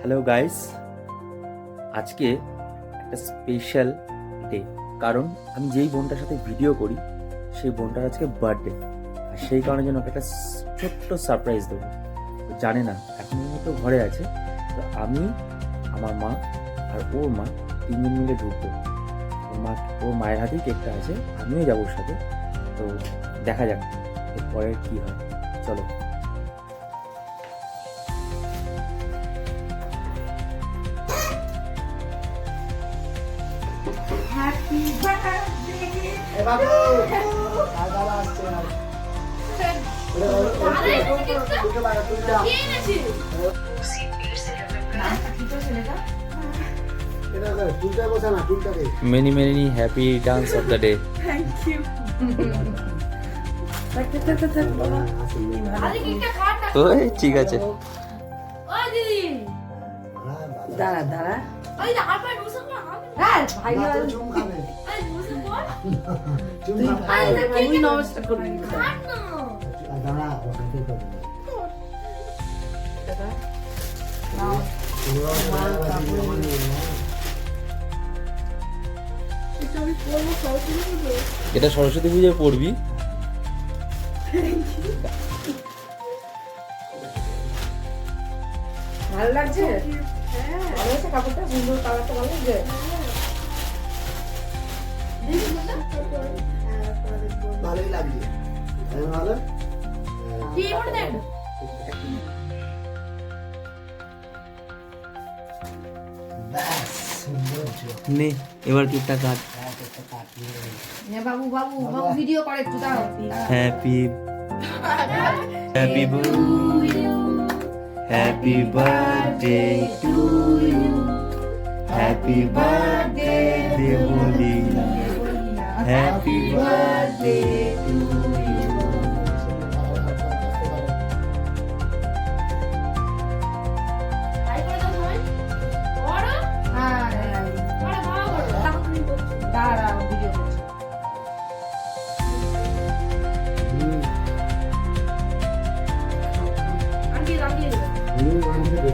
Hello guys, আজকে একটা special day. কারণ আমি যেই বোনটার সাথে ভিডিও করি সেই বোনটার আজকে বার্থডে, আর সেই কারণে জন্য একটা ছোট্ট সারপ্রাইজ দেবো। তো জানে না, এখন তো ঘরে আছে। তো আমি, আমার মা আর ওর মা তিনজন মিলে ঢুকবো। ওর মায়ের হাতেই কেকটা আছে, আমিও যাবো ওর সাথে। তো দেখা যাক এরপরে কী হয়, চলো। হ্যাপি বার্থডে বাবু দাদা আসছে না চুলটা বসা না চুলটাকে many many happy dance of the day. Thank you ওই ঠিক আছে। দাঁড়া দাঁড়া হ্যাঁ ভাই চুম খাবে চুম তুই খাবে তুই নমস্কার করবি দাঁড়া ওকে করবে নাও এটা সরস্বতী পুজোয় পড়বি। ভালো লাগছে ভালো লাগছে কাপড়টা সুন্দর কালারটা ভালো লাগছে ভালোই লাগছে ভালো ব্যাস সুন্দর নে এবার কেকটা কাট। বাবু বাবু বাবু ভিডিও করে একটু দাঁড়াও happy happy happy birthday to you, happy birthday Deboli, happy birthday to you. দাঁড়াও ভিডিও করছি আন্টি আন্টি আমি দেবো